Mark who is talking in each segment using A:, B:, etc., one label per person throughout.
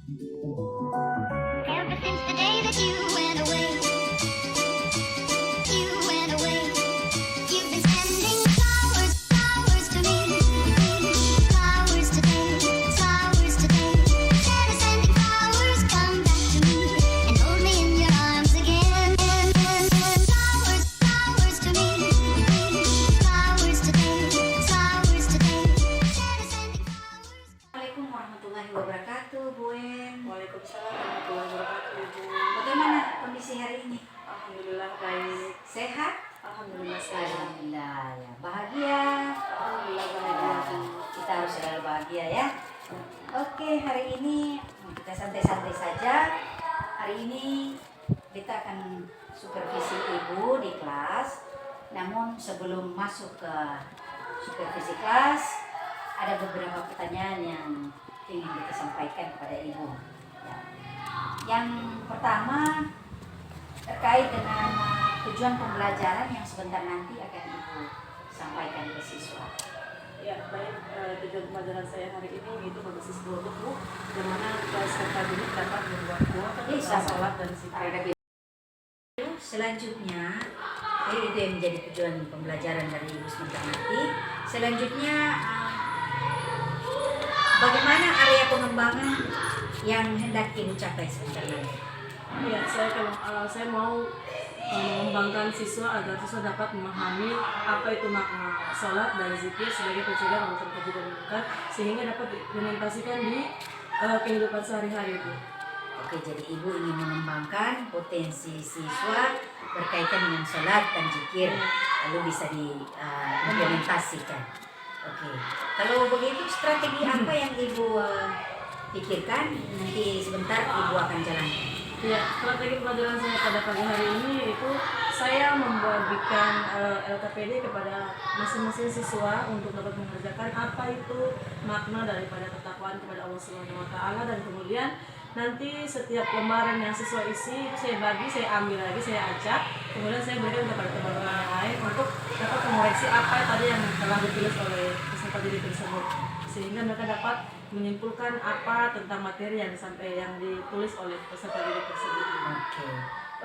A: Ever since the day that you went away, you've been sending flowers, flowers to me, flowers today, flowers today. Instead of sending flowers, come back to me and hold me in your arms again. Flowers, flowers to me, flowers today, flowers today. Instead of sending flowers.
B: Assalamualaikum warahmatullahi wabarakatuh, Bu En.
C: Waalaikumsalam warahmatullahi wabarakatuh, Ibu.
B: Bagaimana kondisi hari ini?
C: Alhamdulillah baik.
B: Sehat?
C: Alhamdulillah sehat.
B: Alhamdulillah ya. Bahagia?
C: Alhamdulillah bahagia.
B: Kita harus selalu bahagia ya. Oke, hari ini kita santai-santai saja. Hari ini kita akan supervisi Ibu di kelas. Namun sebelum masuk ke supervisi kelas, ada beberapa pertanyaan yang ingin kita sampaikan kepada Ibu. Ya. Yang pertama terkait dengan tujuan pembelajaran yang sebentar nanti akan Ibu sampaikan ke siswa.
C: Ya, baik. Tujuan pembelajaran saya hari ini itu berbasis dua buku, di mana peserta didik dapat membuat dua tentang sholat dan zikir.
B: Selanjutnya, itu yang menjadi tujuan pembelajaran dari Ibu sebentar nanti. Selanjutnya, bagaimana area pengembangan yang hendak Ibu capai sebentar nanti?
C: Ya, saya mau mengembangkan siswa agar siswa dapat memahami apa itu makna sholat dan zikir sebagai pencegahan untuk keji dan munkar, sehingga dapat diimplementasikan di kehidupan sehari-hari itu.
B: Oke, jadi Ibu ingin mengembangkan potensi siswa berkaitan dengan sholat dan zikir, lalu bisa diimplementasikan. Oke, kalau begitu strategi apa yang Ibu pikirkan? Nanti sebentar Ibu akan jalankan.
C: Ya, strategi pembelajaran saya pada pagi hari ini itu saya membagikan LKPD kepada masing-masing siswa untuk dapat mengerjakan apa itu makna daripada ketakwaan kepada Allah Subhanahu wa taala, dan kemudian nanti setiap lembaran yang siswa isi saya bagi, saya ambil lagi, saya acak, kemudian saya berikan kepada teman-teman yang lain untuk dapat mengoreksi apa tadi yang telah ditulis oleh peserta didik tersebut, sehingga mereka dapat menyimpulkan apa tentang materi yang ditulis oleh peserta didik tersebut.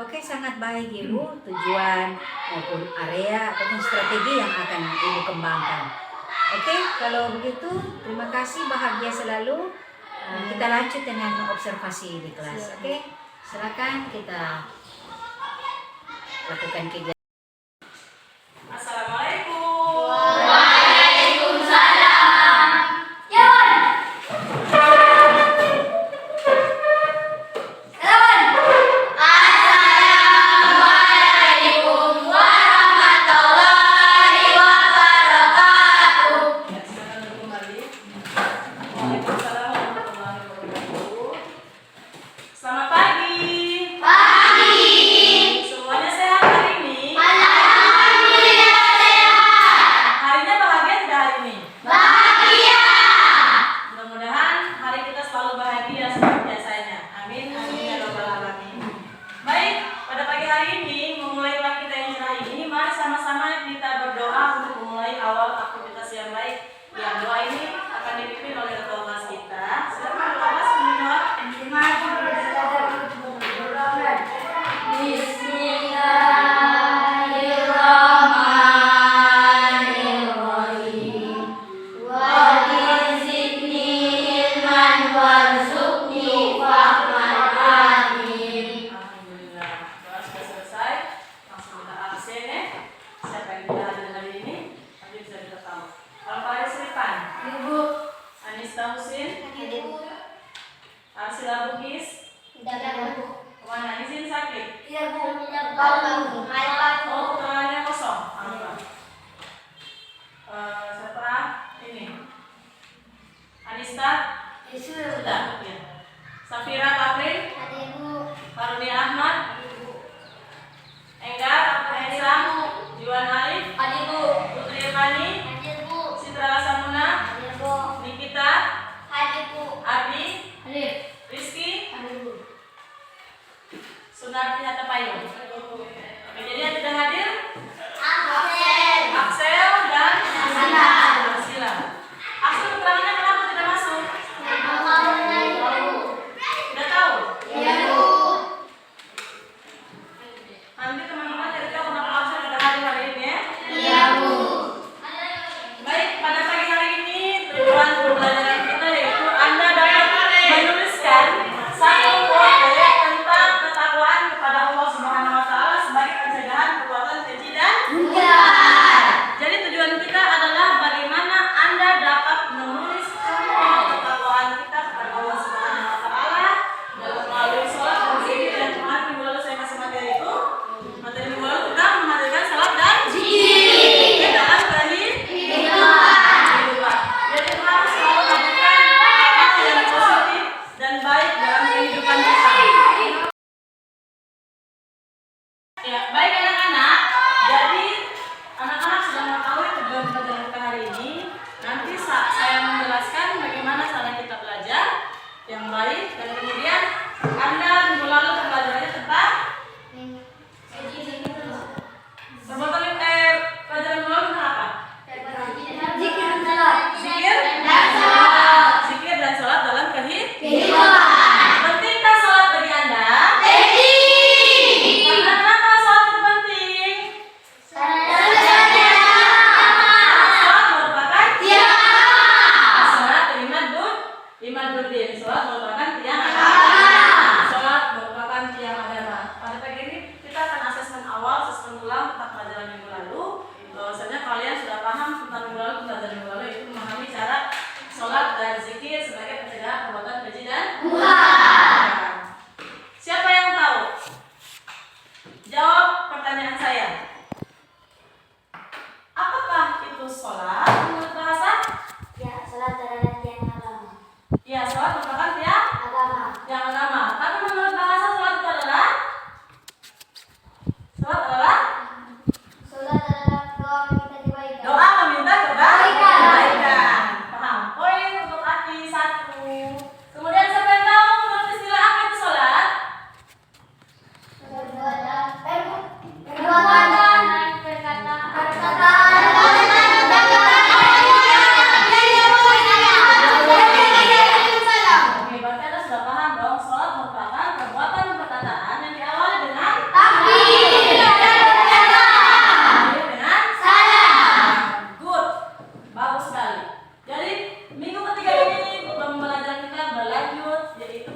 B: Oke, sangat baik Ibu. Tujuan maupun area ataupun strategi yang akan Ibu kembangkan. Oke, kalau begitu terima kasih, bahagia selalu. Kita lanjut dengan observasi di kelas. Oke, silakan kita lakukan kegiatan.
C: Selamat pagi. Semuanya sehat hari ini? Harinya bahagia tidak hari ini? Mudah-mudahan hari kita selalu bahagia seperti biasanya. Amin. Amin ya rabbal alamin. Baik, pada pagi hari ini memulai pagi kita yang cerah ini, mari sama-sama kita berdoa untuk memulai awal aktivitas yang baik. Ya, doa ini akan dipimpin oleh ketua kelas kita. Silakan ketua kelas berdoa. Alhamdulillah, doa sudah selesai. Langsung kita absen ya. Siapa yang tidak hadir hari ini, nanti bisa kita tahu. Kalau Pak Aris Ripan, Anista Husin, Arsila Bugis, kemana? Izin sakit? Oh, tangannya kosong. Siapa? Ini. Anista? Sudah. Ya. Safira Kaprin, Karuni Ahmad, Enggar, Hesam, Juan Alif, Putri Irvani, Citra Lasamuna, Nikita, Abi, Rizky, Sunarti Hatapayung. Oke, jadi yang tidak hadir? Axel dan Sila. Axel keterangannya kenapa tidak masuk?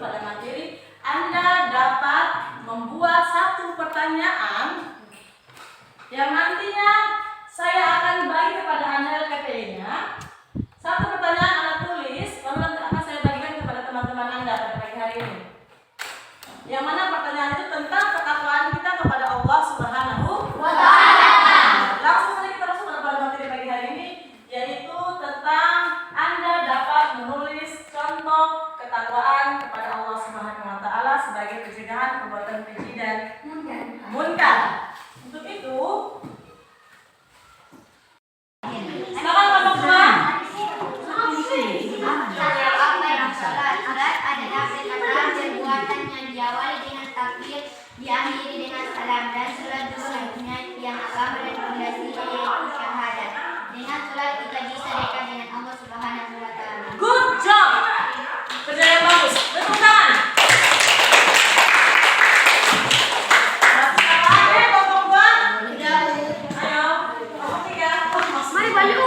C: pada materi, Anda dapat membuat satu pertanyaan yang nantinya saya akan bagi kepada Anda LKPD-nya. Satu pertanyaan Anda tulis, lalu nanti akan saya bagikan kepada teman-teman Anda pada pagi hari ini. Yang mana pertanyaan itu tentang ketakwaan kita kepada Allah Subhanahu wa Ta'ala. Langsung saja kita masuk pada materi pagi hari ini, yaitu tentang Anda dapat menulis contoh ketakwaan kepada Allah Subhanahu wa Ta'ala sebagai pencegahan perbuatan keji dan munkar. Untuk itu, silakan kelompok dua.
A: Salat adalah perkataan perbuatan yang diawali dengan takbir, diakhiri dengan salam, dan salat sesungguhnya yang agama dan fondasinya yaitu syahadat. Dengan salat kita bisa dekat dengan Allah Subhanahu wa Ta'ala.
C: Good job. Kerja yang bagus. Tepuk tangan. Oke, kelompok dua. Ayo, kelompok tiga.
A: Mari Bayu.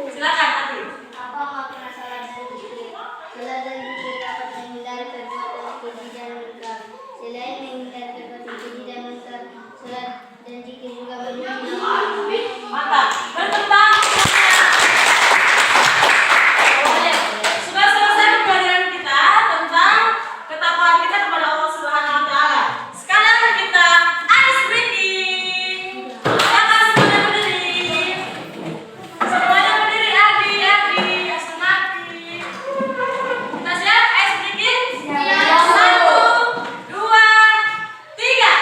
C: Silakan, Ati.
A: Apa makna salat dan zikir? Salat dan zikir dapat menghindari perbuatan keji dan munkar. Selain menghindari perbuatan keji dan munkar, salat dan zikir juga memuji nama Allah.
C: Mantap. Bertepang. Sudah selesai pembelajaran kita tentang ketakwaan kita kepada Allah Subhanahu wa Ta'ala. Sekarang kita ice breaking. Silakan semuanya berdiri. Semuanya berdiri, Adi, Asmati. Kita siap ice breaking?
A: Siap.
C: 1, 2, 3.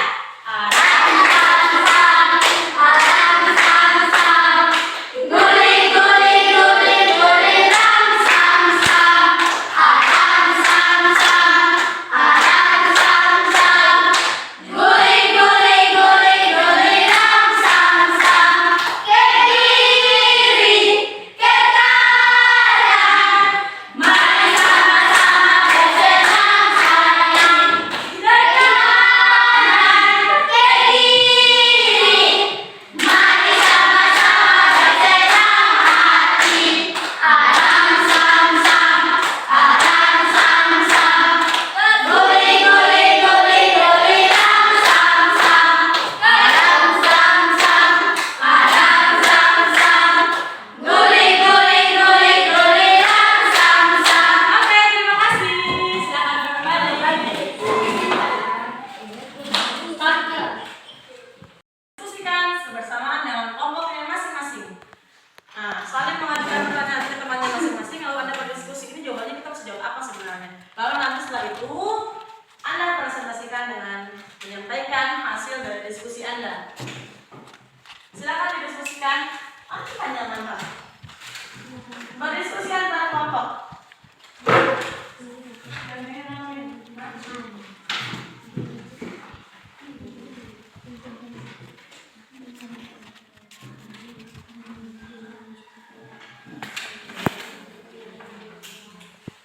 C: Oke, terima kasih. Silakan kembali. Diskusikan bersamaan dengan kelompoknya masing-masing. Nah, saling mengajukan pertanyaan ke temannya masing-masing. Lalu Anda berdiskusi, ini jawabannya kita harus jawab apa sebenarnya. Lalu nanti setelah itu Anda presentasikan dengan menyampaikan hasil dari diskusi Anda. Silakan didiskusikan. Panjang mantap. Berdiskusi antara kelompok.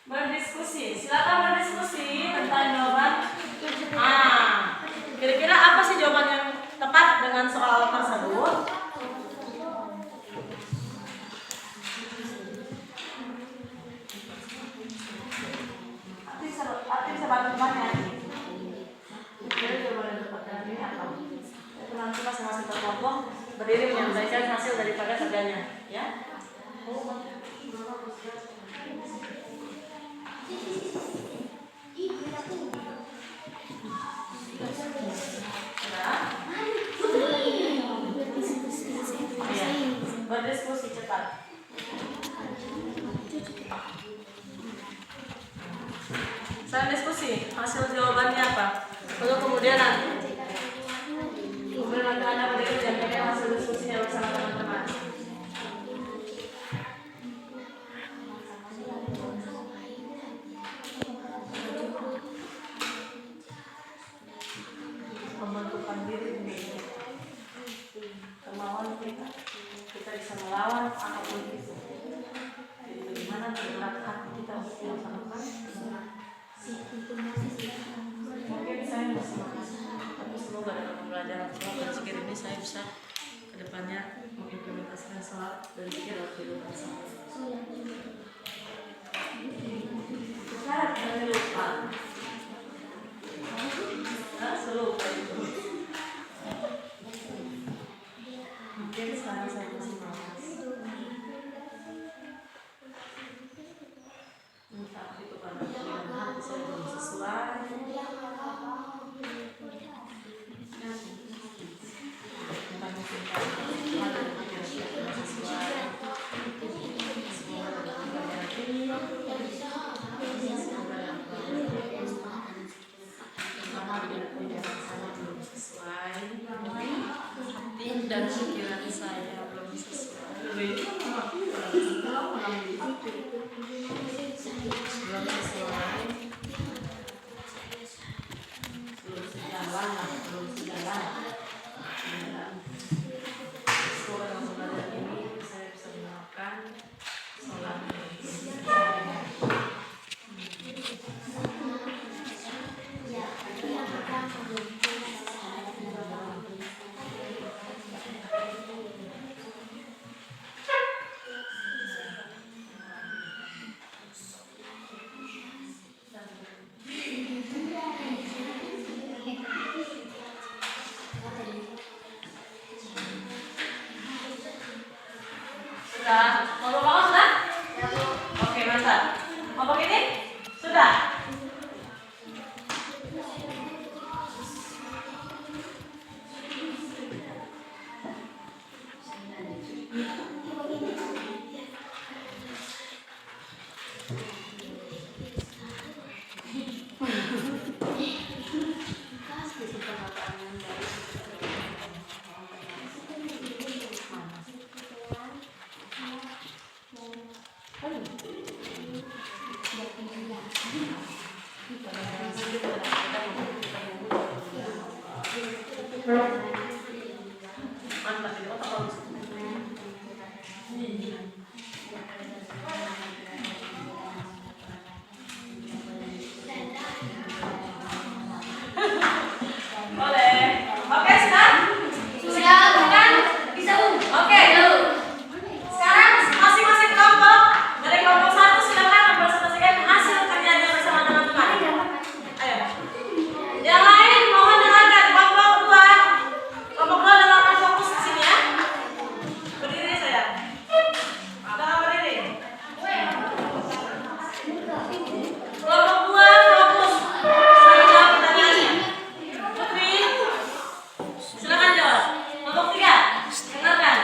C: Berdiskusi, silakan berdiskusi tentang jawaban. Kira-kira apa sih jawaban yang tepat dengan soal tersebut? Arti bisa bantu temannya. Kira jawaban yang tepat dengan ini apa? Itu nanti masing-masing kelompok berdiri menyampaikan hasil daripada kerjanya, ya. Berdiskusi cepat. Saya diskusi hasil jawabannya apa. Lalu kemudian nanti Anda berdiri menyampaikan hasil diskusinya bersama teman-teman. Membentukkan diri kemauan kita bisa melawan apapun itu. Jadi bagaimana bergerak hati kita untuk melaksanakan mungkin saya masih tapi semoga dalam pembelajaran sholat dan zikir ini saya bisa kedepannya mengimplementasikan sholat dan zikir dalam kehidupan saya. Saya jangan lupa dan pikiran saya belum sesuai. Belum sesuai. Belum sejalan. Semoga dengan belajar ini saya bisa melakukan sholat. Sudah? Mau makan sudah? Oke, mantap. Mau pakai ini? Sudah? Mantap, ini otak bagus. Boleh. Oke, sudah?
A: Sudah,
C: Sudah?
A: bisa Bu.
C: Oke. Sekarang masing-masing kelompok dari kelompok 1 silakan mempresentasikan hasil kerjanya bersama teman-teman. Ayo. Yang lain mohon dengarkan kelompok 2. Kelompok 2 dengarkan fokus di sini ya. Berdiri saya. Udah berdiri. Kelompok 2 fokus. Saya jawab pertanyaannya. Putri, silakan jawab. Kelompok 3, dengarkan.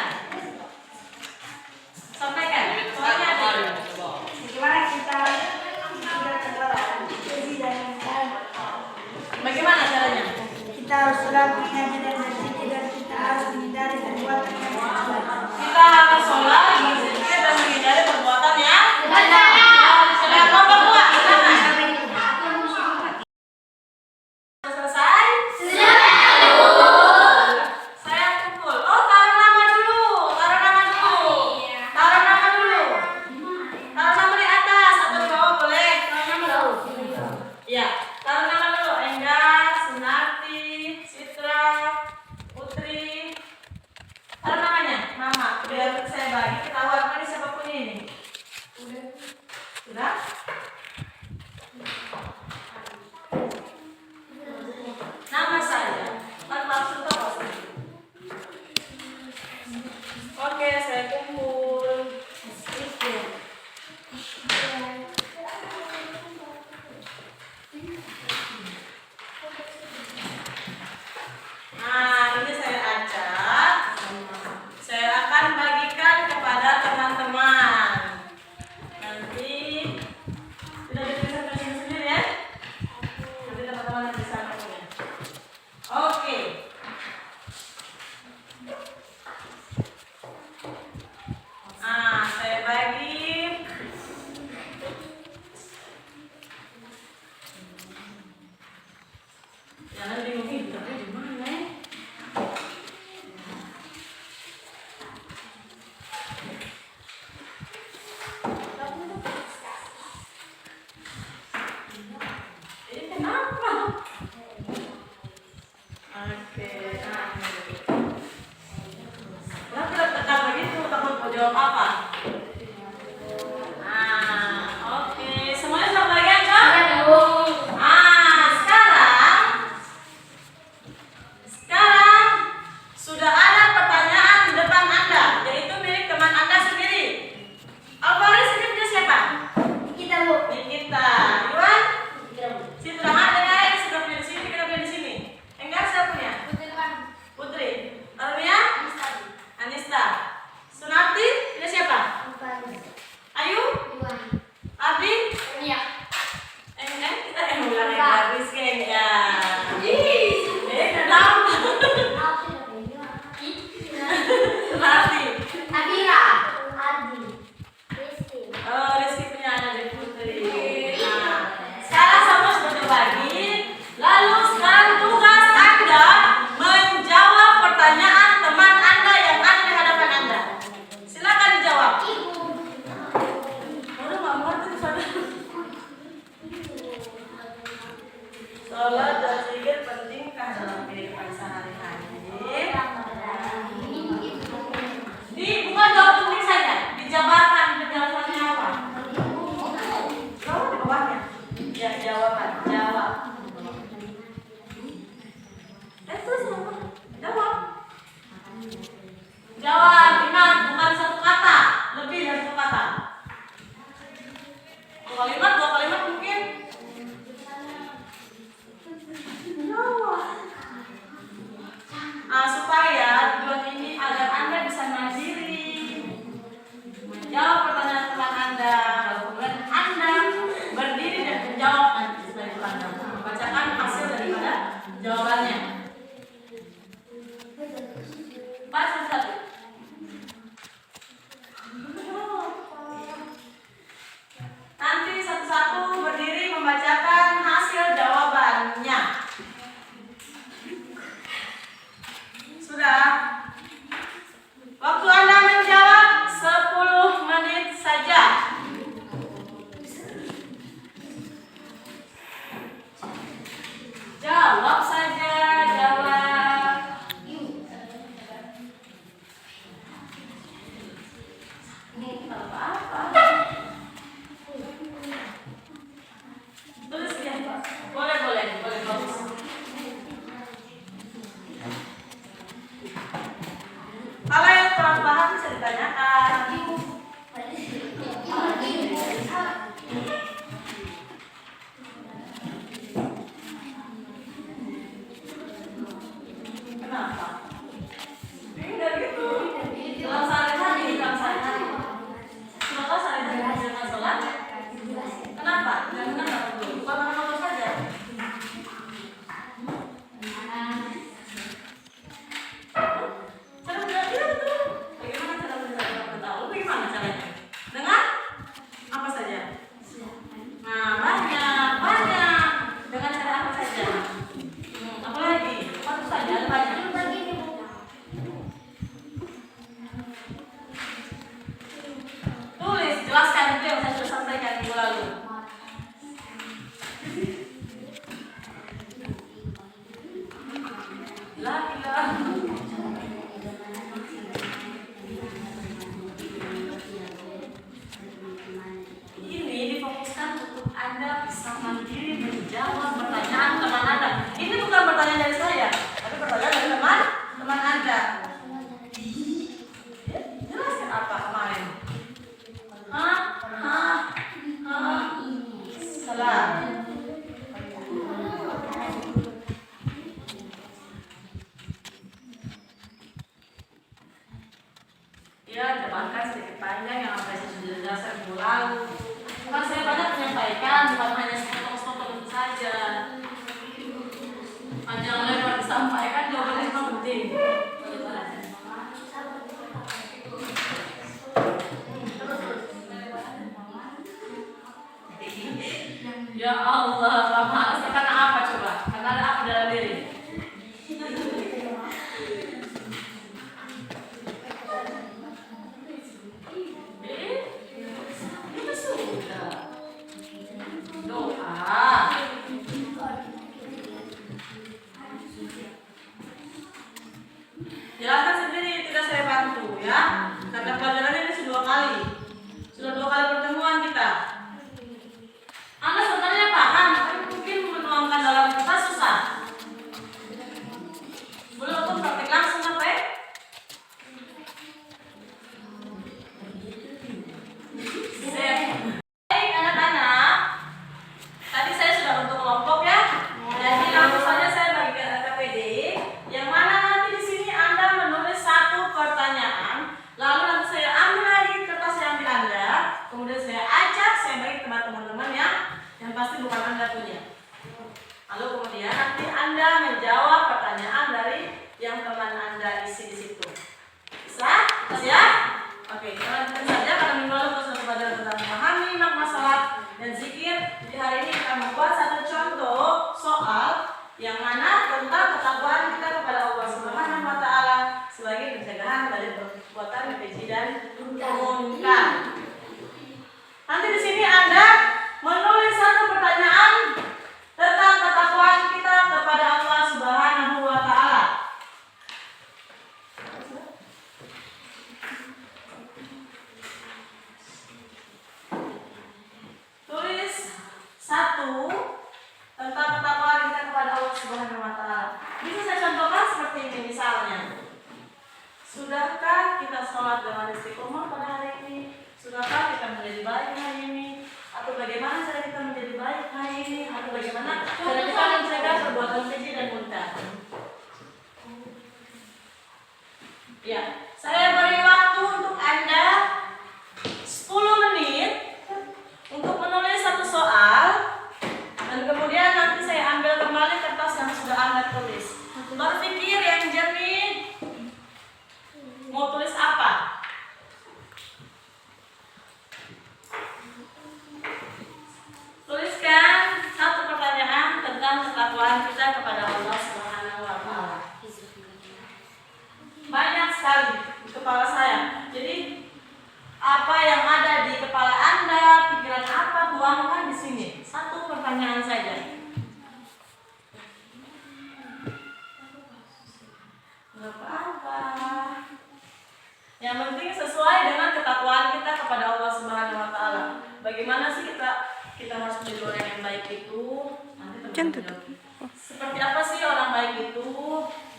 C: Sampaikan. Soalnya ada.
B: Bagaimana kita lebih dari
C: Bagaimana caranya?
B: kita harus selalu mengajar dan berpikir dan kita harus menghindari perbuatan yang salah.
C: Kita akan sholat, berzikir dan menghindari perbuatan yang sudah kelompok 2, silakan. Selesai? Saya kumpul. Oh, taruh nama dulu. Taruh nama dulu. Taruh nama dulu. Taruh nama di atas atau di bawah boleh. Taruh nama dulu. Iya, taruh nama dulu. Enggar, Sunarti, Citra, Putri. Taruh namanya, nama. Biar saya bagi ketahuan ini siapapun ini. Sudah? Nama saya. Tanpa absen apa? Oke, saya kumpul. Nah, ini saya ajak. Saya akan bagikan kepada teman-teman. Nanti tidak dipresentasikan sendiri ya. Nanti teman-teman yang bisa punya. Oke. Nah, saya bagi. Jangan bingung hidupnya di mana ya? Ini kenapa? Oke, nah, kenapa tekan begitu? Takut mau jawab apa? Nah, oke, semuanya sudah bagian kan? Ah, sekarang sudah ada pertanyaan di depan Anda, yaitu milik teman Anda sendiri. Alvaris ini punya siapa?
A: Kita Bu.
C: Nikita. Iwan? Citra. Ada yang sudah punya di sini, kita punya di sini. Enggak, siapa punya? Putri. Armia? Anista. Sunarti? Punya siapa? Ayu? Abi? Kita ulang yang habis kayaknya. Kenapa? Sholat dan zikir pentingkah dalam kehidupan sehari-hari? Bukan jawab penting saja, dijabarkan penjelasannya apa? Jawab di bawahnya. Ya, jawaban. Jawab. Terus apa? Jawab. Jawab, ingat bukan satu kata, lebih dari satu kata. Dua kalimat mungkin. Jawab. Supaya tujuan ini agar Anda bisa mandiri menjawab pertanyaan teman Anda, kemudian Anda berdiri dan menjawab nanti setelah itu Anda membacakan hasil daripada jawabannya. Pas satu. Nanti satu-satu berdiri membacakan hasil jawabannya. Sudah? Waktu Anda menjawab 10 menit saja. Jawab saja, jawab. Apa-apa. Tulis ya, boleh bagus. Kalau yang kurang paham bisa ditanyakan. Kenapa? Tidak gitu. Dalam sehari-hari. Sudah tahu sehari-hari dengan sholat? Kenapa? Jangan dulu. Bukan makan saja. Cara belajar betul. Bagaimana cara belajar? Tahu bagaimana caranya? Dengan apa saja? Nah, banyak. Dengan cara apa saja? Apa lagi? Satu saja, ada banyak. Tulis, jelaskan itu yang saya sudah sampaikan minggu lalu. Ini difokuskan untuk Anda bisa mandiri menjawab pertanyaan teman Anda. Ini bukan pertanyaan dari saya, tapi pertanyaan dari teman Anda. Jelaskan apa kemarin? Salah. Ya, depankan sedikit panjang yang apa saya sudah jelaskan minggu lalu. Bukan saya banyak menyampaikan, bukan hanya sepotong-sepotong itu saja. Panjang lebar disampaikan, jawabannya memang penting. Ya Allah, Pak Mas, karena apa coba? Karena ada apa dalam diri? Itu sudah doa. Jelaskan sendiri, tidak saya bantu ya. Karena pelajaran ini sudah dua kali pertemuan kita. Anda sebenarnya paham, tapi mungkin menuangkan dalam kita susah. Boleh untuk praktik langsung apa ya? Baik anak-anak, tadi saya sudah bentuk kelompok ya. Jadi langsung saja saya bagikan LKPD, yang mana nanti di sini Anda menulis satu pertanyaan, lalu nanti saya ambil lagi kertas yang di Anda, kemudian saya ajak, saya bagi ke teman-teman yang pasti bukan Anda punya. Lalu kemudian nanti Anda menjawab pertanyaan dari yang teman Anda isi di situ. Bisa? Siap? Oke, kita lanjutkan saja karena minggu lalu kita sudah belajar tentang memahami makna salat dan zikir. Di hari ini kita membuat satu contoh soal yang mana tentang ketakwaan kita kepada Allah Subhanahu wa Ta'ala sebagai pencegahan dari perbuatan keji dan munkar. Nanti di sini Anda menulis satu pertanyaan tentang ketakwaan Bisa saya contohkan seperti ini misalnya. Sudahkah kita sholat dengan istiqomah pada hari ini? Sudahkah kita menjadi baik hari ini? Atau bagaimana cara kita menjadi baik hari ini? Atau bagaimana cara kita mencegah perbuatan keji dan munkar? Ya, saya beri waktu untuk Anda 10 menit untuk menulis satu soal, dan kemudian nanti saya ambil kembali kertas yang sudah Anda tulis. Berpikir yang jernih, mau tulis apa? Tuliskan satu pertanyaan tentang ketakwaan kita kepada Allah Subhanahu wa Ta'ala. Banyak sekali di kepala saya. Jadi apa yang ada di kepala Anda, pikiran apa, tuangkan di sini. Satu pertanyaan saja. Gak apa-apa. Yang penting sesuai dengan ketakwaan kita kepada Allah Subhanahu wa Ta'ala. Bagaimana sih kita harus menjadi orang yang baik itu? Nanti teman-teman, seperti apa sih orang baik itu?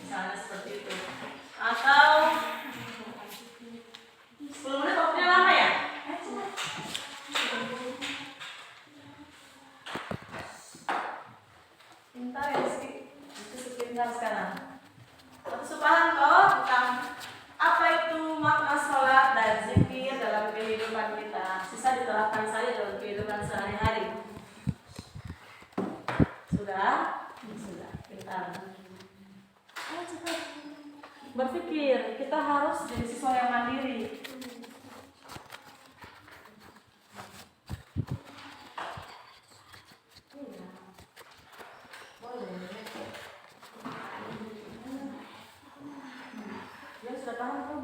C: Misalnya seperti itu. Atau 10 menit waktunya lama ya? Pintar ya sih? Itu sepintar sekarang. Satu paham toh tentang apa itu makna sholat dan zikir dalam kehidupan kita. Sisa diterapkan saja dalam kehidupan sehari-hari. Sudah? Sudah. Pintar. Ayo cepat. Berpikir, kita harus jadi siswa yang mandiri. Ya sudah paham kan?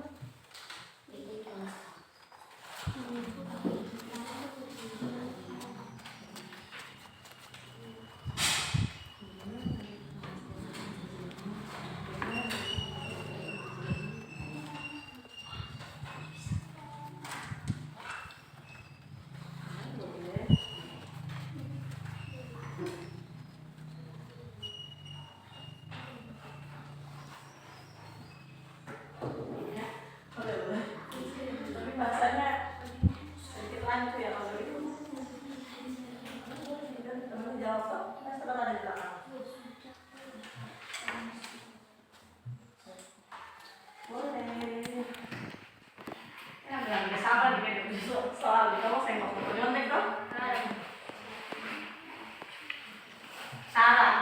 C: Tapi bahasanya sedikit lanjut ya kalau itu. Teman jawab kok, setelah ada di belakang. Boleh. Ya nggak sabar nih kayak soal di kamu saya mau nyontek dong.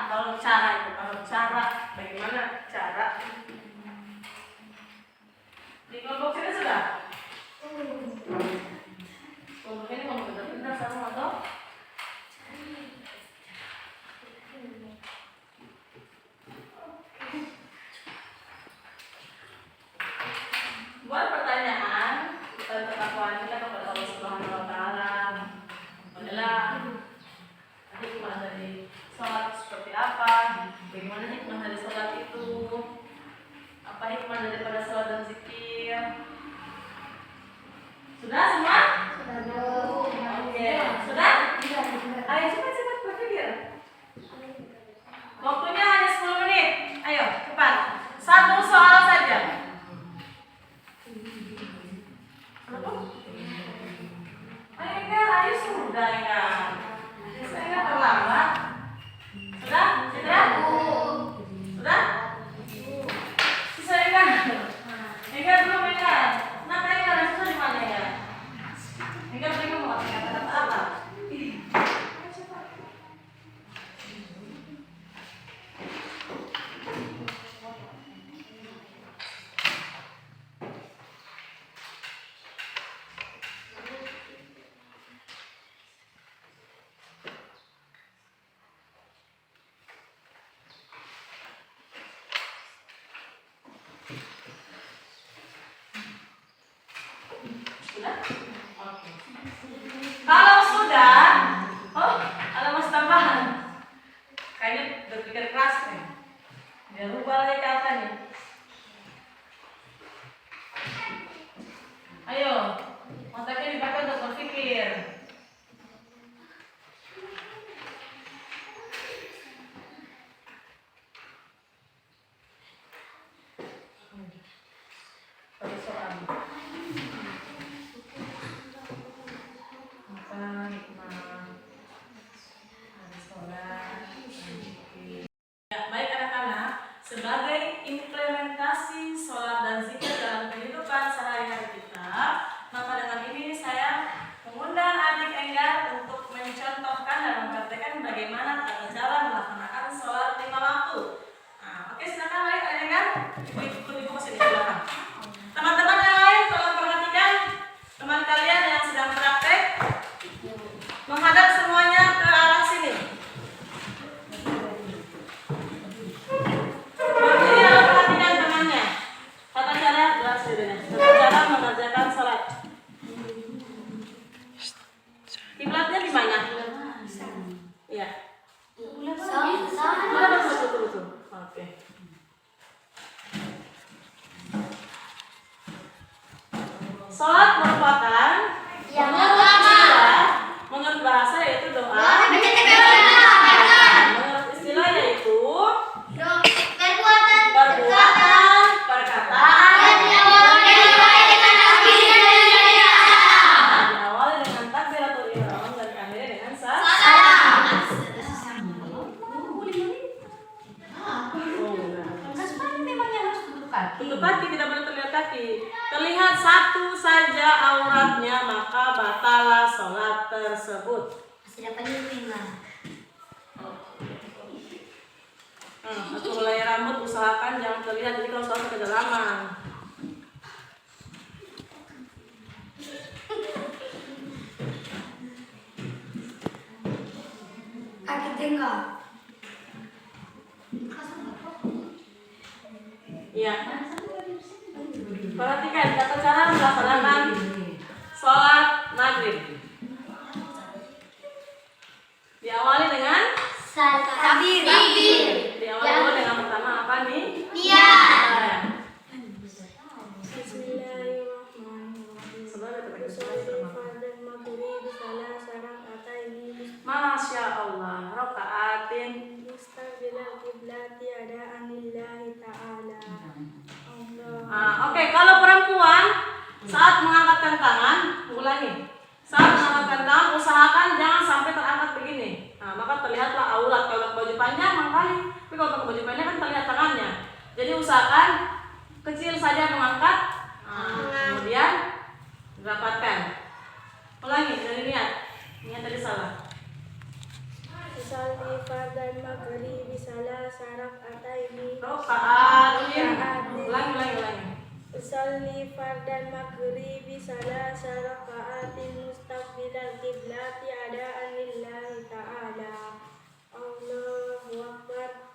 C: Kalau cara bagaimana cara? Di kelompok sini sudah? Kelompok ini mau benar-benar sama atau? Buat pertanyaan tentang ketakwaan kita kepada Allah Subhanahu wa Ta'ala adalah hikmah dari sholat seperti apa? Bagaimana hikmah dari sholat itu? Apa hikmah daripada sholat dan zikir? Sudah semua? Sudah. Oke. Sudah? Ayo cepat berpikir. Waktunya hanya 10 menit. Ayo cepat. Satu soal saja. Ayo sudah ya. Saya nggak terlambat. Sudah? Sudah? Sisa ikan? Ikan belum ikan. Kenapa ikan? Susah di mana ya? Ikan belum mau kata apa? Sudah? Oke. Kalau sudah, ada mas tambahan. Kayaknya berpikir keras nih. Dia rubah lagi kata nih. Ayo, otaknya dipakai untuk berpikir. sebagai implementasi sholat dan zikir dalam kehidupan sehari-hari kita. Maka dengan ini saya mengundang adik Enggar untuk mencontohkan dan mempraktekkan bagaimana tata cara melaksanakan sholat 5 waktu. Nah, oke, silakan baik adik Enggar, ikut ke sini ke belakang. Teman-teman yang lain tolong perhatikan teman kalian yang sedang praktek menghadap semuanya ke arah sini. Berdiri lalu perhatikan temannya. Tata cara jelas judulnya. Tata cara mengerjakan sholat. Kiblatnya di mana? Iya. Betul. Oke. Sholat merupakan menurut bahasa yaitu doa. Menurut istilah yaitu perbuatan, perkataan, diawali dengan takbiratul ihram dan diakhiri dengan salam. Tutup kaki, tidak boleh terlihat kaki. Terlihat satu saja auratnya maka batalah sholat tersebut. Atau mulai rambut usahakan jangan terlihat, jadi kalau sholat kedalaman.
A: Kaki tengah.
C: Iya. Perhatikan tata cara melaksanakan sholat maghrib. Diawali dengan
A: Takbir.
C: diawali dulu dengan pertama apa nih?
A: Niat.
C: Masya Allah, rokaatin. Oke, kalau perempuan saat mengangkatkan tangan, ulangi. Saat mengangkatkan tangan, usahakan jangan sampai terangkat begini. Nah, maka terlihatlah aurat. Kalau pakai baju panjang, makanya. Tapi kalau pakai baju panjang kan terlihat tangannya. Jadi usahakan kecil saja mengangkat. Kemudian rapatkan. Ulangi dari niat. Niat tadi salah.
D: Usalli fardal maghribi salasa rak'ataini.
C: Rokaatin. Ulangi.
D: Usalli fardal maghribi salasa rak'atin mustaqbilal qiblati adaan lillahi ta'ala. Allahu akbar.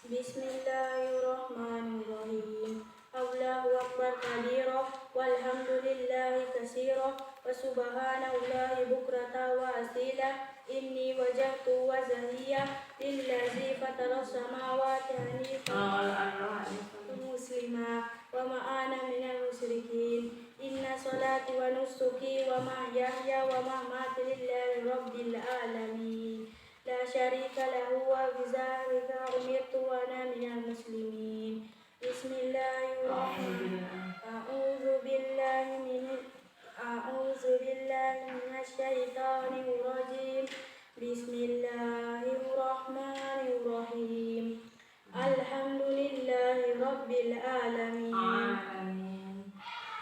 D: Bismillahirrahmanirrahim. Allahu akbar kabira walhamdulillahi katsira wa subhanallahi bukrata wa asila. Inni wajahtu wajhiya lillazi fatara samawati hanifan muslima wa ma ana minal musyrikin. Inna salati wa nusuki wa mahyaya wa mamati lillahi rabbil alamin. La syarika lahu wa bizalika umirtu wa ana minal muslimin. Bismillahirrahmanirrahim. A'udzu billahi minasy syaithanir rajim. Bismillahirrahmanirrahim. Alhamdulillahi rabbil alamin.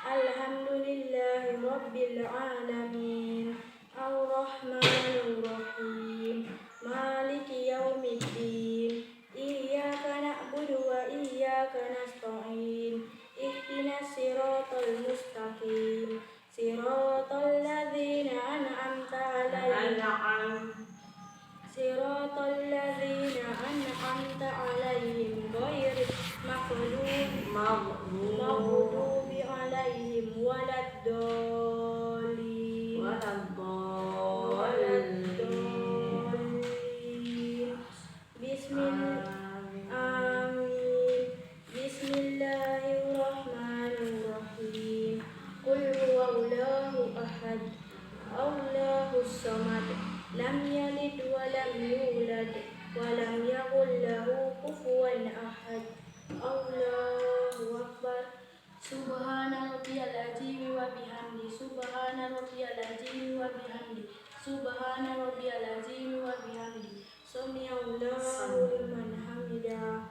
D: Alhamdulillahi rabbil alamin. Ar-Rahmanir Rahim. Maliki yaumiddin. Iyyaka na'budu wa iyyaka nasta'in. Ihdinas siratal mustaqim. Siratal ladzina an'amta 'alaihim. Siratal ladzina an'amta 'alaihim ghairil maghdubi 'alaihim waladdallin. Bismillahirrahmanirrahim. Qul huwallahu ahad. Allahus samad. Lam yalid wa lam yulad wa lam yakul lahu kufuwan ahad. Allahu akbar. Subhana rabbiyal azim wa bihamdi. Subhana rabbiyal azim wa bihamdi. Subhana rabbiyal azim wa bihamdi. Sami'allahu liman hamidah.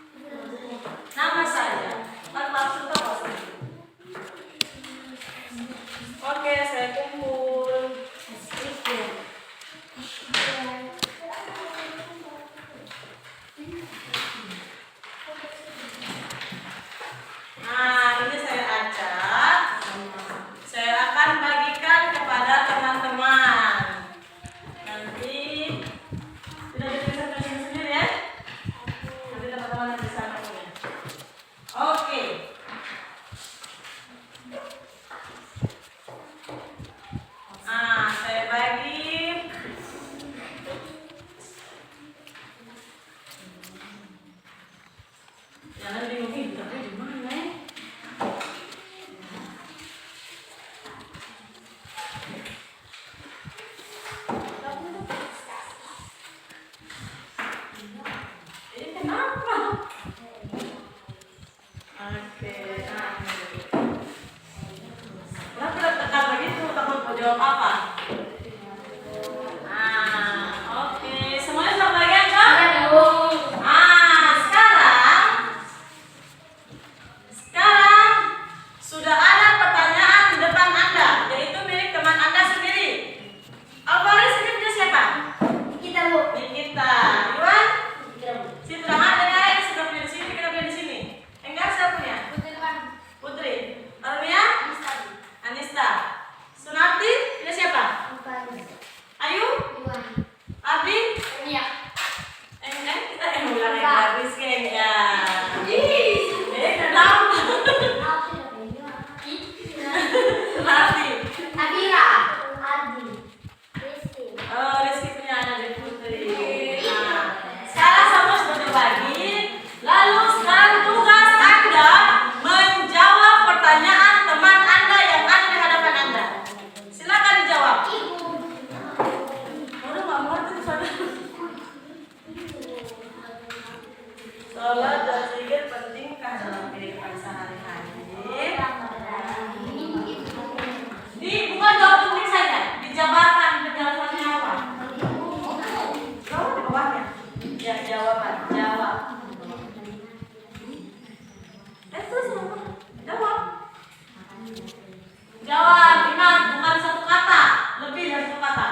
C: Jawab, ingat bukan satu kata, lebih dari satu kata.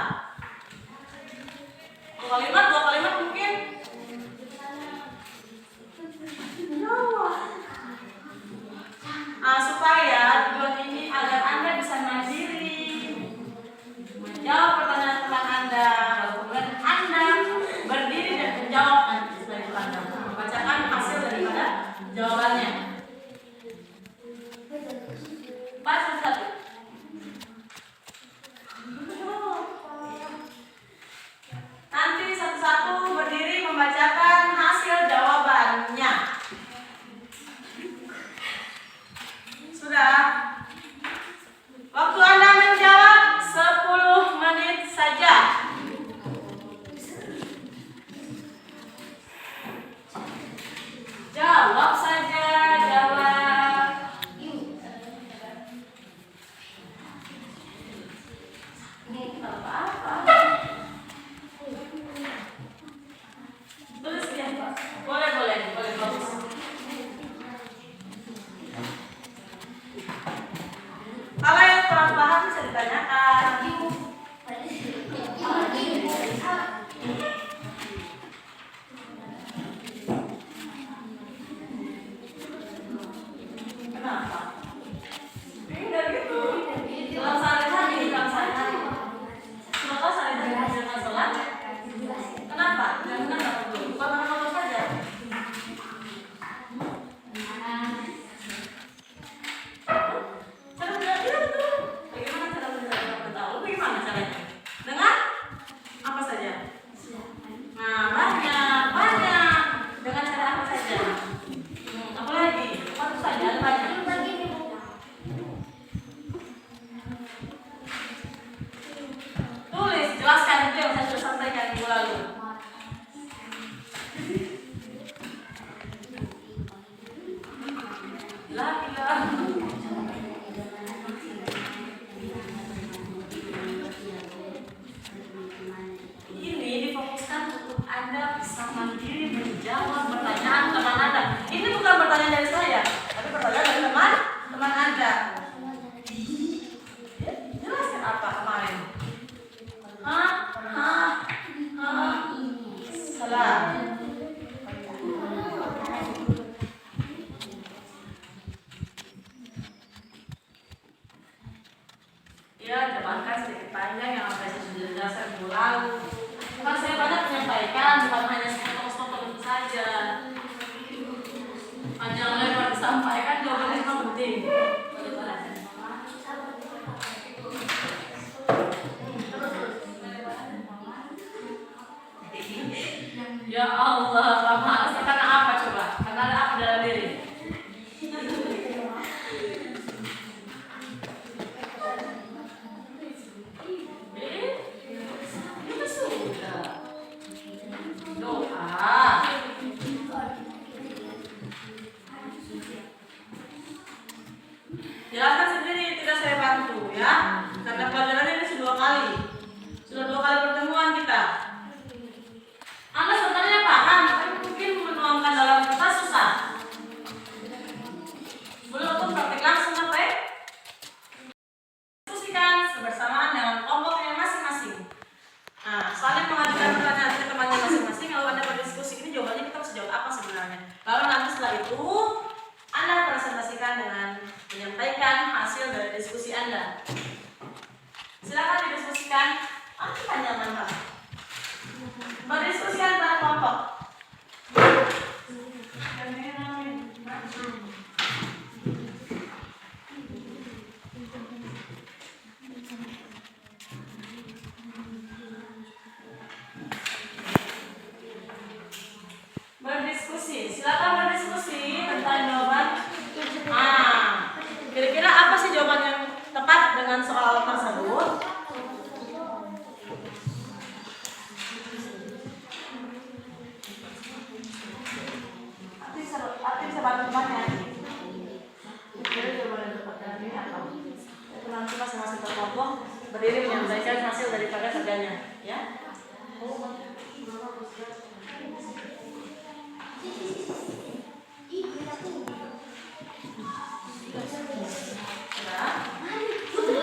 C: Satu kalimat, dua kalimat mungkin. Supaya tujuan ini agar Anda bisa mandiri menjawab pertanyaan teman Anda, lalu kemudian Anda berdiri dan menjawab nanti setelah itu Anda membacakan hasil daripada jawabannya. Pas satu. Nanti satu-satu berdiri membacakan hasil jawabannya. Sudah? Waktu Anda menjawab 10 menit saja. Jawab saja, jawab. Apa-apa. Tulis ya. Boleh, bagus. Kalau yang kurang paham bisa ditanyakan. Kenapa? Enggak gitu. Dalam sehari-hari. Maka sehari-hari mengerjakan sholat. Kenapa? Kenapa? Bukan nama saja. Cara belajar itu bagaimana cara belajar kita tahu? Bagaimana caranya? Dengan apa saja? Nah, banyak. Dengan cara apa saja? Apa lagi? Satu saja, ada banyak. Tulis, jelaskan itu yang saya sudah sampaikan minggu lalu. Gila. Ini difokuskan untuk Anda bisa mandiri menjawab pertanyaan teman Anda. Ini bukan pertanyaan dari saya, tapi pertanyaan dari teman Anda. Jelaskan apa kemarin? Salah. Ya, jawabankan sedikit panjang yang saya sudah jelaskan minggu lalu. Bukan saya banyak menyampaikan, bukan hanya sepotong-sepotong itu saja. Panjang lebar disampaikan, jawabannya memang penting. Ya Allah, lama karena apa coba? Karena ada apa dalam diri? Itu sudah doa. Jelaskan sendiri, tidak saya bantu ya. Karena pelajaran ini sudah 2 kali. Sudah 2 kali pertemuan kita. Anda sebenarnya paham, tapi mungkin menuangkan dalam kertas susah. Belum tuh praktik langsung sampai diskusikan bersamaan dengan kelompoknya masing-masing. Nah, saling mengajukan pertanyaan ke temannya masing-masing. Lalu Anda berdiskusi ini jawabannya kita harus jawab apa sebenarnya. Lalu nanti setelah itu Anda presentasikan dengan menyampaikan hasil dari diskusi Anda. Silakan didiskusikan. Panjang mantap. Berdiskusi antara kelompok. Berdiskusi, silakan berdiskusi tentang jawaban. Kira-kira apa sih jawaban yang tepat dengan soal tersebut? Arti bisa bantu temannya. Kira-kira jawaban yang tepat dari ini apa? Itu nanti masing-masing kelompok berdiri menyampaikan hasil daripada kerjanya, ya. Sudah?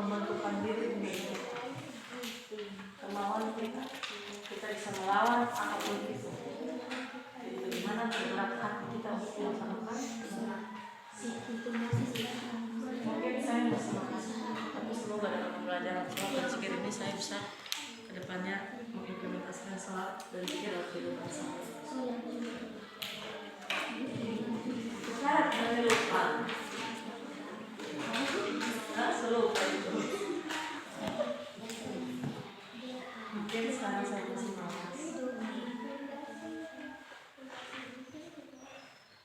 C: pembentukan diri menjadi kemauan kita bisa melawan apapun itu. Jadi bagaimana bergerak hati kita untuk melaksanakan mungkin saya masih tapi semoga dalam pembelajaran sholat dan zikir ini saya bisa kedepannya mengimplementasikan sholat dan zikir dalam kehidupan saya. Jangan lupa. Selupa itu. Mungkin sekarang saya masih malas.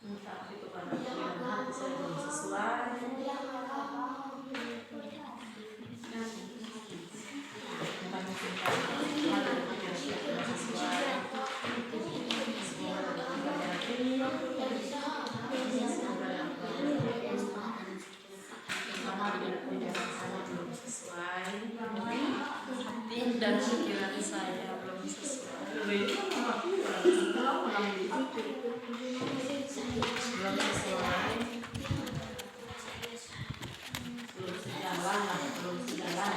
C: Minta itu pada pilihan hati saya belum sesuai. Bukan mungkin hal yang kira-kira sesuai. Semoga dalam pembelajaran ini sama dengan pembelajaran saya belum sesuai. Hati dan pikiran saya belum sesuai. Belum sesuai. Belum sejalan.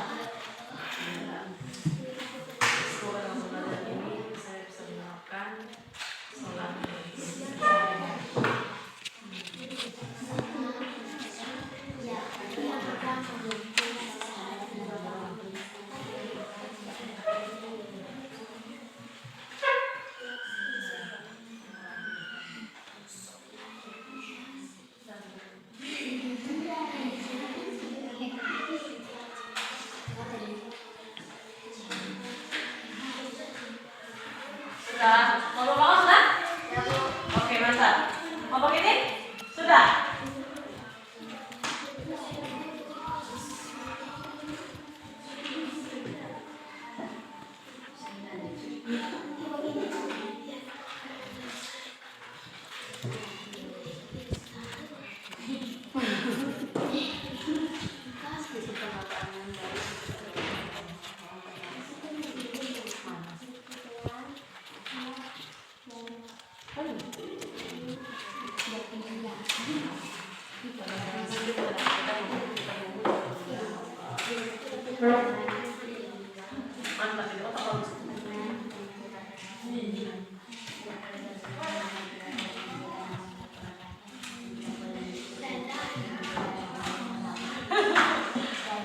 C: Semoga dalam pembelajaran ini saya bisa melakukan sholat. Sudah? Mau bawa sudah? Oke, mantap. Mau pakai ini? Sudah? Mantap, ini otak bagus.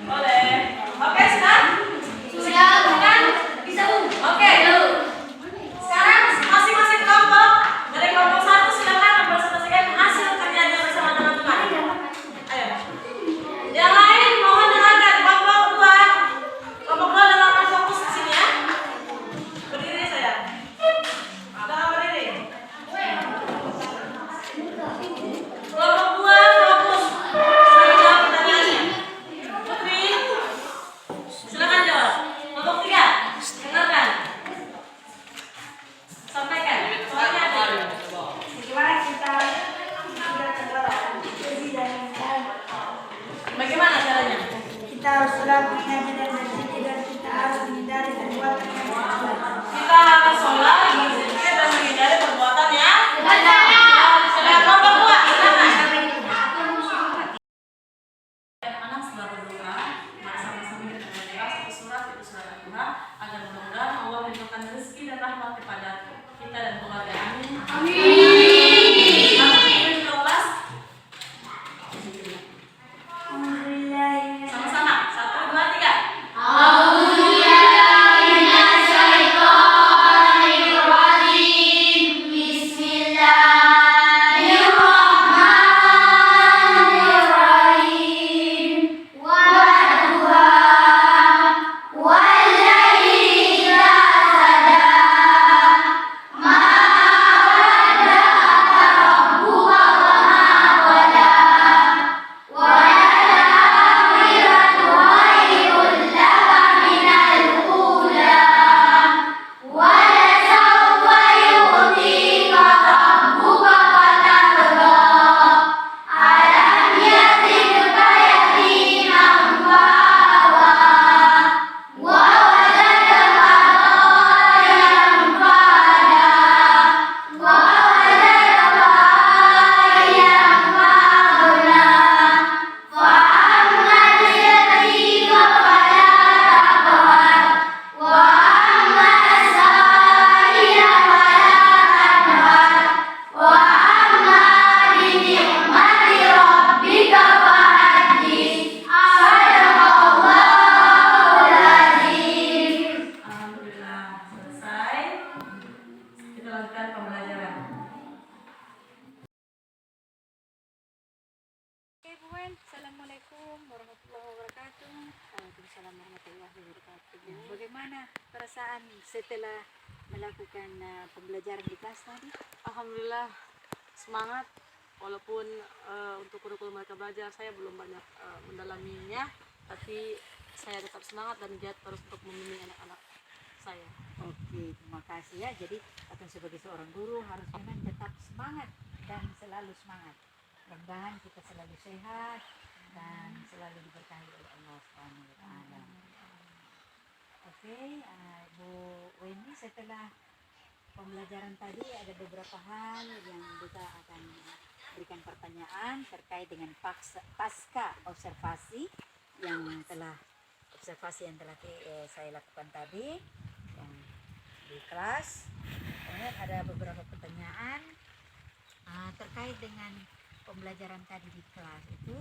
C: Boleh. Oke, sudah? Sudah? Bisa, Bu. Oke. Sekarang masing-masing kelompok dari kelompok 1 silakan mempresentasikan hasil kerjanya bersama teman-teman. Ayo. Yang lain mohon dengarkan kelompok 2. Kelompok 2 dengarkan fokus di sini ya. Berdiri saya. Jangan berdiri. Kelompok 2 fokus. Saya jawab pertanyaannya. Putri, silakan jawab. Kelompok 3, dengarkan. Sampaikan. Soalnya apa?
D: Bagaimana kita
C: Bagaimana caranya?
D: kita harus selalu mengingatkan dan berzikir dan kita harus menghindari perbuatan yang salah.
C: Kita akan sholat, berzikir dan menghindari perbuatan yang sudah kelompok 2, silakan. Anak setelah berdoa, mari sama-sama kita membaca satu surat itu surat Al-Quran agar mudah-mudahan Allah melimpahkan rezeki dan rahmat kepada kita dan keluarga. Amin. Sama-sama. 1, 2, 3.
A: والليل إذا سجى ما
C: warahmatullahi wabarakatuh.
B: Bagaimana perasaan setelah melakukan pembelajaran di kelas tadi?
C: Alhamdulillah semangat, walaupun untuk kurikulum mereka belajar saya belum banyak mendalaminya, tapi saya tetap semangat dan giat terus untuk membimbing anak-anak saya.
B: Oke, terima kasih ya. Jadi akan sebagai seorang guru harus memang tetap semangat dan selalu semangat. Mudah-mudahan kita selalu sehat dan selalu diberkahi oleh Allah Subhanahu wa taala. Oke, Bu Wendy, setelah pembelajaran tadi ada beberapa hal yang kita akan berikan pertanyaan terkait dengan pasca observasi yang telah saya lakukan tadi yang di kelas. Kemudian ada beberapa pertanyaan terkait dengan pembelajaran tadi di kelas itu,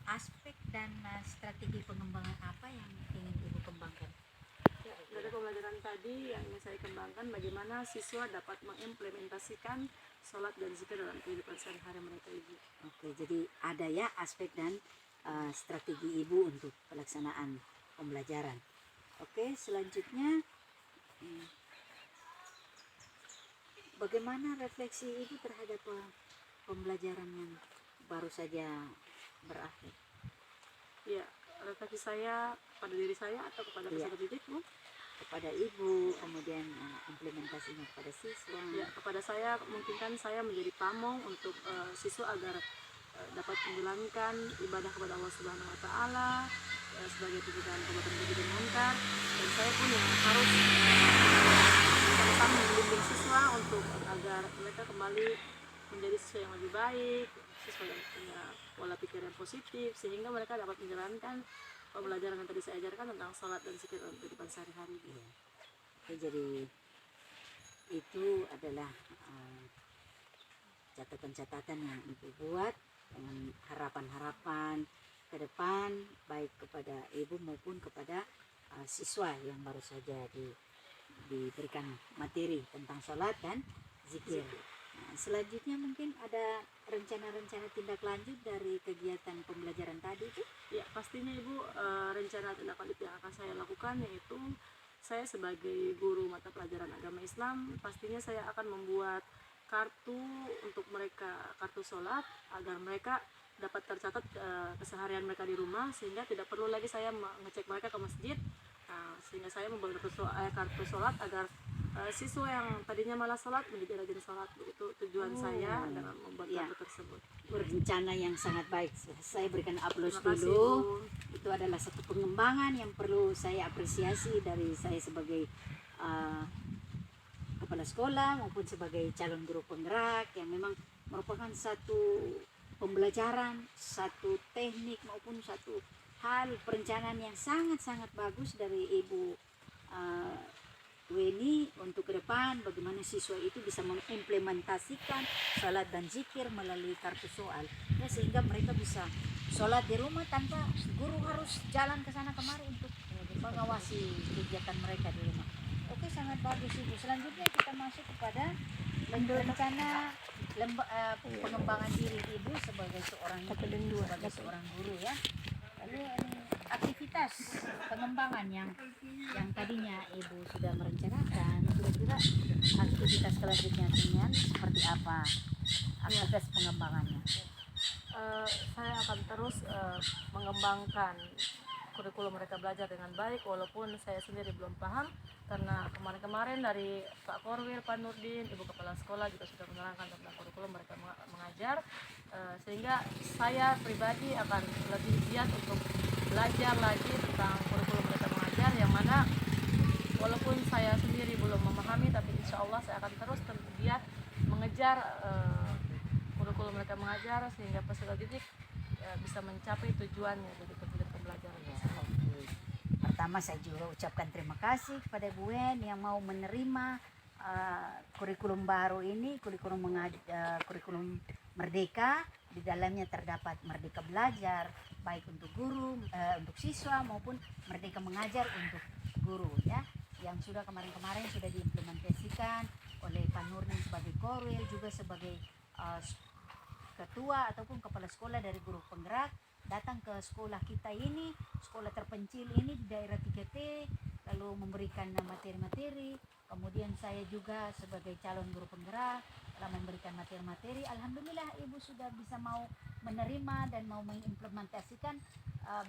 B: aspek dan strategi pengembangan apa yang ingin Ibu kembangkan?
C: Ya, dari pembelajaran tadi yang ingin saya kembangkan bagaimana siswa dapat mengimplementasikan sholat dan zikir dalam kehidupan sehari-hari mereka, Ibu.
B: Oke, jadi ada ya aspek dan strategi Ibu untuk pelaksanaan pembelajaran. Oke, selanjutnya bagaimana refleksi Ibu terhadap pembelajaran yang baru saja berakhir?
C: Ya, refleksi saya pada diri saya atau kepada peserta didik, Bu?
B: Kepada Ibu, kemudian implementasinya kepada siswa.
C: Ya, kepada saya mungkin kan saya menjadi pamong untuk siswa agar dapat menjalankan ibadah kepada Allah Subhanahu wa taala sebagai tindakan perbuatan keji dan munkar, dan saya pun yang harus sama-sama membimbing siswa untuk agar mereka kembali menjadi siswa yang lebih baik, siswa yang punya pola pikir yang positif, sehingga mereka dapat menjalankan pembelajaran yang tadi saya ajarkan tentang sholat dan zikir dalam kehidupan sehari-hari.
B: Iya. Oke, jadi itu adalah catatan-catatan yang Ibu buat dengan harapan-harapan ke depan baik kepada Ibu maupun kepada siswa yang baru saja diberikan materi tentang sholat dan zikir. Nah, selanjutnya mungkin ada rencana-rencana tindak lanjut dari kegiatan pembelajaran tadi itu?
C: Ya, pastinya Ibu, rencana tindak lanjut yang akan saya lakukan yaitu saya sebagai guru mata pelajaran agama Islam, pastinya saya akan membuat kartu untuk mereka, kartu sholat, agar mereka dapat tercatat keseharian mereka di rumah, sehingga tidak perlu lagi saya mengecek mereka ke masjid. Sehingga saya membuat kartu sholat agar siswa yang tadinya malas sholat menjadi rajin sholat. Itu tujuan saya dengan membuat kartu tersebut.
B: Rencana yang sangat baik. Saya berikan aplaus
C: Terima kasih,
B: dulu.
C: Bu.
B: Itu adalah satu pengembangan yang perlu saya apresiasi dari saya sebagai kepala sekolah maupun sebagai calon guru penggerak, yang memang merupakan satu pembelajaran, satu teknik maupun satu hal perencanaan yang sangat-sangat bagus dari Ibu Weni untuk ke depan, bagaimana siswa itu bisa mengimplementasikan sholat dan zikir melalui kartu soal ya, sehingga mereka bisa sholat di rumah tanpa guru harus jalan ke sana kemari untuk mengawasi kegiatan mereka di rumah. Oke, sangat bagus Ibu. Selanjutnya kita masuk kepada rencana pengembangan diri Ibu sebagai seorang guru ya. Lalu aktivitas pengembangan yang tadinya Ibu sudah merencanakan, kira-kira aktivitas selanjutnya seperti apa aktivitas pengembangannya?
C: Saya akan terus mengembangkan kurikulum mereka belajar dengan baik, walaupun saya sendiri belum paham, karena kemarin-kemarin dari Pak Korwil, Pak Nurdin, Ibu Kepala Sekolah juga sudah menerangkan tentang kurikulum mereka mengajar, sehingga saya pribadi akan lebih giat untuk belajar lagi tentang kurikulum mereka mengajar, yang mana walaupun saya sendiri belum memahami, tapi insya Allah saya akan terus giat mengejar kurikulum mereka mengajar, sehingga peserta didik bisa mencapai tujuannya dari pembelajaran.
B: Pertama saya juga ucapkan terima kasih kepada Bu Wen yang mau menerima kurikulum baru ini, kurikulum Merdeka. Di dalamnya terdapat Merdeka Belajar baik untuk guru, untuk siswa, maupun Merdeka Mengajar untuk guru ya, yang sudah kemarin-kemarin sudah diimplementasikan oleh Pak Nurdin sebagai Korwil, juga sebagai ketua ataupun kepala sekolah dari guru penggerak, datang ke sekolah kita ini, sekolah terpencil ini di daerah 3T, lalu memberikan materi-materi. Kemudian saya juga sebagai calon guru penggerak telah memberikan materi-materi. Alhamdulillah ibu sudah bisa mau menerima dan mau mengimplementasikan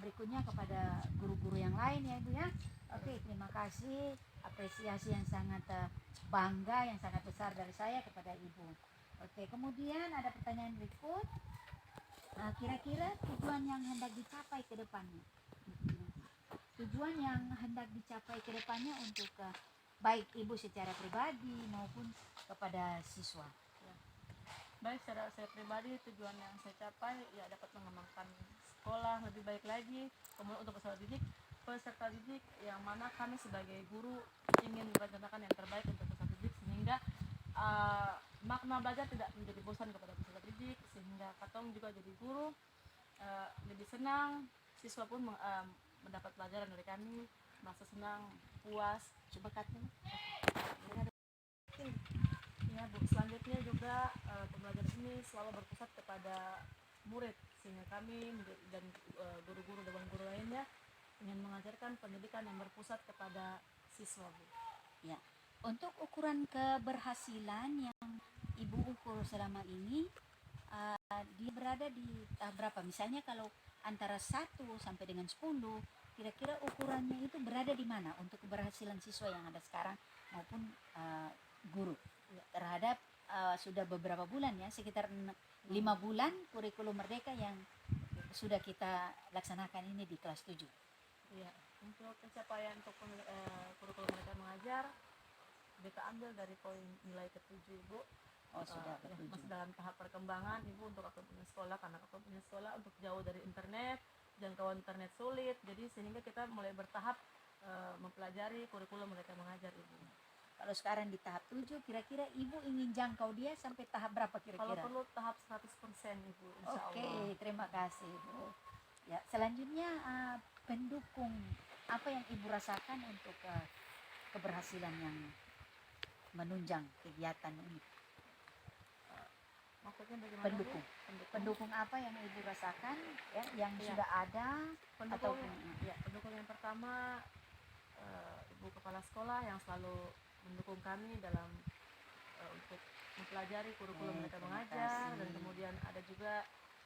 B: berikutnya kepada guru-guru yang lain ya ibu ya. Oke, terima kasih, apresiasi yang sangat bangga, yang sangat besar dari saya kepada ibu. Oke, kemudian ada pertanyaan berikut. Kira-kira tujuan yang hendak dicapai ke depannya, tujuan yang hendak dicapai ke depannya untuk baik ibu secara pribadi maupun kepada siswa.
C: Baik, secara saya pribadi tujuan yang saya capai ya dapat mengembangkan sekolah lebih baik lagi. Kemudian untuk peserta didik yang mana kami sebagai guru ingin merencanakan yang terbaik untuk peserta didik, sehingga makna belajar tidak menjadi bosan kepada peserta didik, sehingga katong juga jadi guru lebih senang, siswa pun mendapat pelajaran dari kami, merasa senang, puas.
B: Coba katanya.
C: Ya Bu, selanjutnya juga pembelajaran ini selalu berpusat kepada murid, sehingga kami dan guru-guru dan guru lainnya ingin mengajarkan pendidikan yang berpusat kepada siswa Bu.
B: Ya, untuk ukuran keberhasilan yang ibu ukur selama ini, dia berada di tahap berapa? Misalnya kalau antara 1 sampai dengan 10, kira-kira ukurannya itu berada di mana untuk keberhasilan siswa yang ada sekarang maupun guru terhadap sudah beberapa bulan ya, sekitar 5 bulan kurikulum merdeka yang sudah kita laksanakan ini di kelas 7.
C: Ya, untuk pencapaian untuk kurikulum mereka mengajar, kita ambil dari poin nilai ke-7 Ibu.
B: Sudah
C: Ya,
B: ke-7.
C: masih dalam tahap perkembangan Ibu untuk akun sekolah, karena akun sekolah untuk jauh dari internet, jangkauan internet sulit, jadi sehingga kita mulai bertahap mempelajari kurikulum mereka mengajar Ibu.
B: Kalau sekarang di tahap 7, kira-kira ibu ingin jangkau dia sampai tahap berapa
C: Kalau
B: kira-kira?
C: perlu tahap 100% Ibu, insya
B: Oke,
C: Allah.
B: terima kasih Bu. Ya, selanjutnya pendukung apa yang ibu rasakan untuk keberhasilan yang menunjang kegiatan ini?
C: Maksudnya bagaimana
B: Pendukung.
C: Bu?
B: Pendukung apa yang ibu rasakan ya, yang
C: Iya.
B: sudah ada
C: Pendukung,
B: ataupun
C: ya, pendukung yang pertama Ibu Kepala Sekolah yang selalu mendukung kami dalam untuk mempelajari kurikulum mereka
B: terima
C: mengajar,
B: kasih.
C: dan kemudian ada juga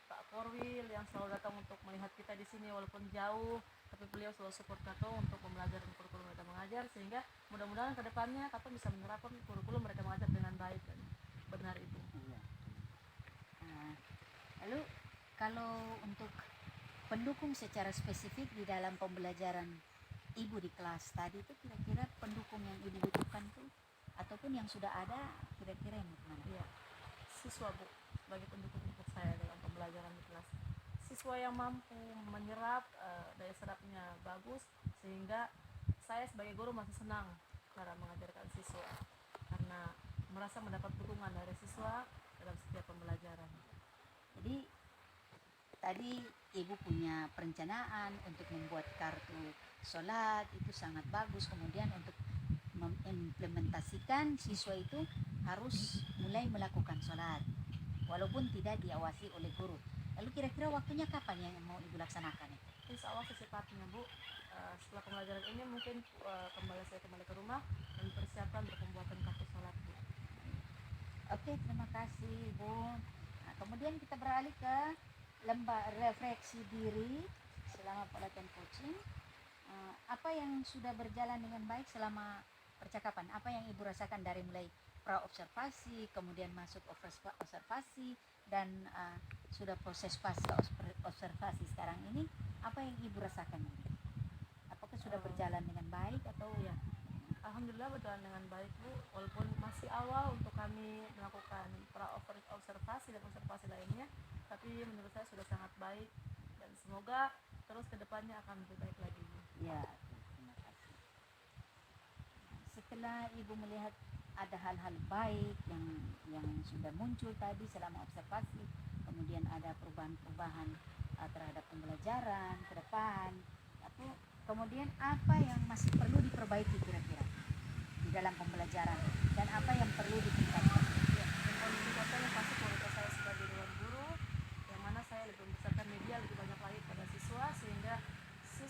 C: Pak Korwil yang selalu datang untuk melihat kita di sini walaupun jauh, tapi beliau selalu support Kato untuk mempelajari kurikulum mereka mengajar, sehingga mudah-mudahan ke depannya Kato bisa menerapkan kurikulum mereka mengajar dengan baik dan benar Ibu.
B: Iya. Lalu kalau untuk pendukung secara spesifik di dalam pembelajaran ibu di kelas tadi itu, kira-kira pendukung yang ibu butuhkan tuh ataupun yang sudah ada, kira-kira yang mana?
C: Iya, siswa Bu sebagai pendukung untuk saya dalam pembelajaran di kelas. Siswa yang mampu menyerap, daya serapnya bagus, sehingga saya sebagai guru masih senang cara mengajarkan siswa karena merasa mendapat dukungan dari siswa dalam setiap pembelajaran.
B: Jadi tadi ibu punya perencanaan untuk membuat kartu sholat, itu sangat bagus. Kemudian untuk mengimplementasikan, siswa itu harus mulai melakukan sholat walaupun tidak diawasi oleh guru. Lalu kira-kira waktunya kapan yang mau ibu laksanakan?
C: Insya Allah secepatnya Bu. Setelah pembelajaran ini mungkin saya kembali ke rumah dan persiapkan untuk pembuatan kartu sholat Bu.
B: Oke, terima kasih Ibu. Nah, kemudian kita beralih ke lembar refleksi diri selama pelatihan coaching. Apa yang sudah berjalan dengan baik selama percakapan? Apa yang Ibu rasakan dari mulai pra-observasi, kemudian masuk observasi, dan sudah proses pasca observasi sekarang ini? Apa yang Ibu rasakan? Apakah sudah berjalan dengan baik atau
C: Ya, alhamdulillah berjalan dengan baik Bu, walaupun masih awal untuk kami melakukan pra-observasi dan observasi lainnya, tapi menurut saya sudah sangat baik dan semoga terus kedepannya akan lebih baik lagi Bu.
B: Ya, terima kasih. Setelah Ibu melihat ada hal-hal baik yang sudah muncul tadi selama observasi, kemudian ada perubahan-perubahan terhadap pembelajaran ke depan, kemudian apa yang masih perlu diperbaiki kira-kira di dalam pembelajaran dan apa yang perlu ditingkatkan?
C: Ya, yang paling ditingkatkan yang pasti kualitas saya sebagai dewan guru, yang mana saya lebih membesarkan media lebih banyak lagi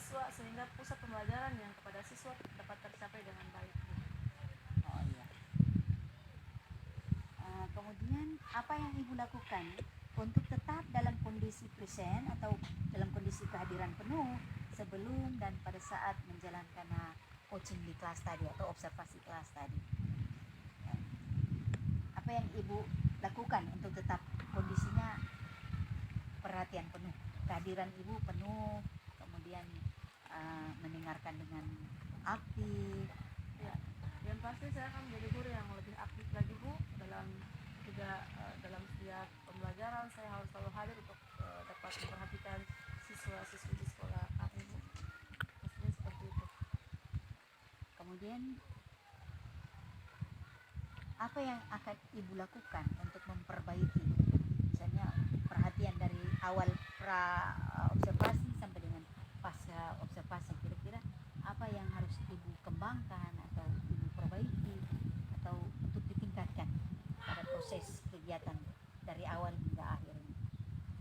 C: siswa sehingga pusat pembelajaran yang kepada siswa dapat tercapai dengan baik.
B: Oh iya. Kemudian apa yang Ibu lakukan untuk tetap dalam kondisi present atau dalam kondisi kehadiran penuh sebelum dan pada saat menjalankan coaching di kelas tadi atau observasi kelas tadi? Apa yang Ibu lakukan untuk tetap kondisinya perhatian penuh, kehadiran Ibu penuh, kemudian mendengarkan dengan aktif?
C: Ya, yang pasti saya akan menjadi guru yang lebih aktif lagi Bu dalam setiap pembelajaran. Saya harus selalu hadir untuk dapat memperhatikan siswa-siswi di sekolah kami Bu. Pastinya seperti itu.
B: Kemudian apa yang akan Ibu lakukan untuk memperbaiki misalnya perhatian dari awal pra observasi sampai dengan pasca observasi? Kira-kira apa yang harus Ibu kembangkan atau Ibu perbaiki atau untuk ditingkatkan pada proses kegiatan dari awal hingga akhir ini?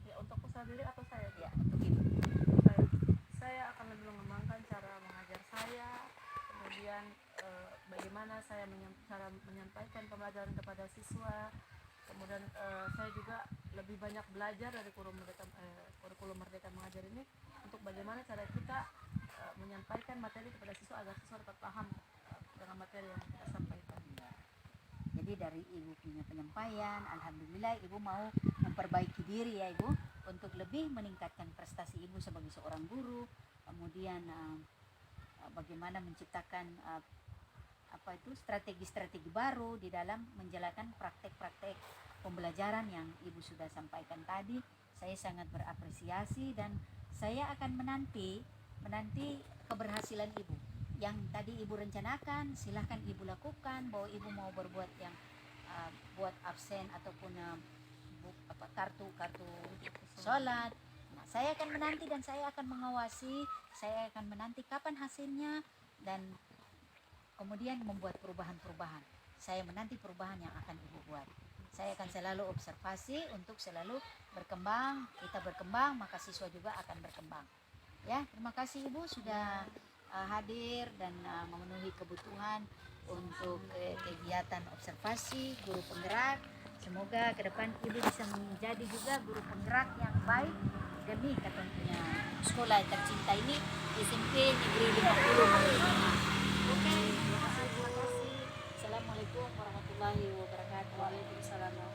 C: Ya, untuk usaha diri atau saya?
B: Ya, untuk Ibu.
C: Saya akan lebih mengembangkan cara mengajar saya, kemudian bagaimana saya cara menyampaikan pembelajaran kepada siswa, kemudian saya juga lebih banyak belajar dari kurikulum Merdeka Mengajar ini untuk bagaimana cara kita menyampaikan materi kepada siswa agar siswa dapat paham dengan materi yang kita sampaikan.
B: Jadi dari Ibu punya penyampaian, alhamdulillah Ibu mau memperbaiki diri ya Ibu untuk lebih meningkatkan prestasi Ibu sebagai seorang guru, kemudian bagaimana menciptakan strategi-strategi baru di dalam menjalankan praktek-praktek pembelajaran yang Ibu sudah sampaikan tadi. Saya sangat berapresiasi dan saya akan menanti keberhasilan Ibu. Yang tadi Ibu rencanakan, silahkan Ibu lakukan. Bahwa Ibu mau berbuat yang buat absen ataupun kartu sholat. Nah, saya akan menanti dan saya akan mengawasi. Saya akan menanti kapan hasilnya dan kemudian membuat perubahan-perubahan. Saya menanti perubahan yang akan Ibu buat. Saya akan selalu observasi untuk selalu berkembang. Kita berkembang, maka siswa juga akan berkembang. Ya, terima kasih Ibu sudah hadir dan memenuhi kebutuhan untuk kegiatan observasi guru penggerak. Semoga ke depan Ibu bisa menjadi juga guru penggerak yang baik demi katanya sekolah tercinta ini, SMP Negeri 50. Oke, terima kasih. Assalamualaikum warahmatullahi wabarakatuh.
C: Waalaikumsalam.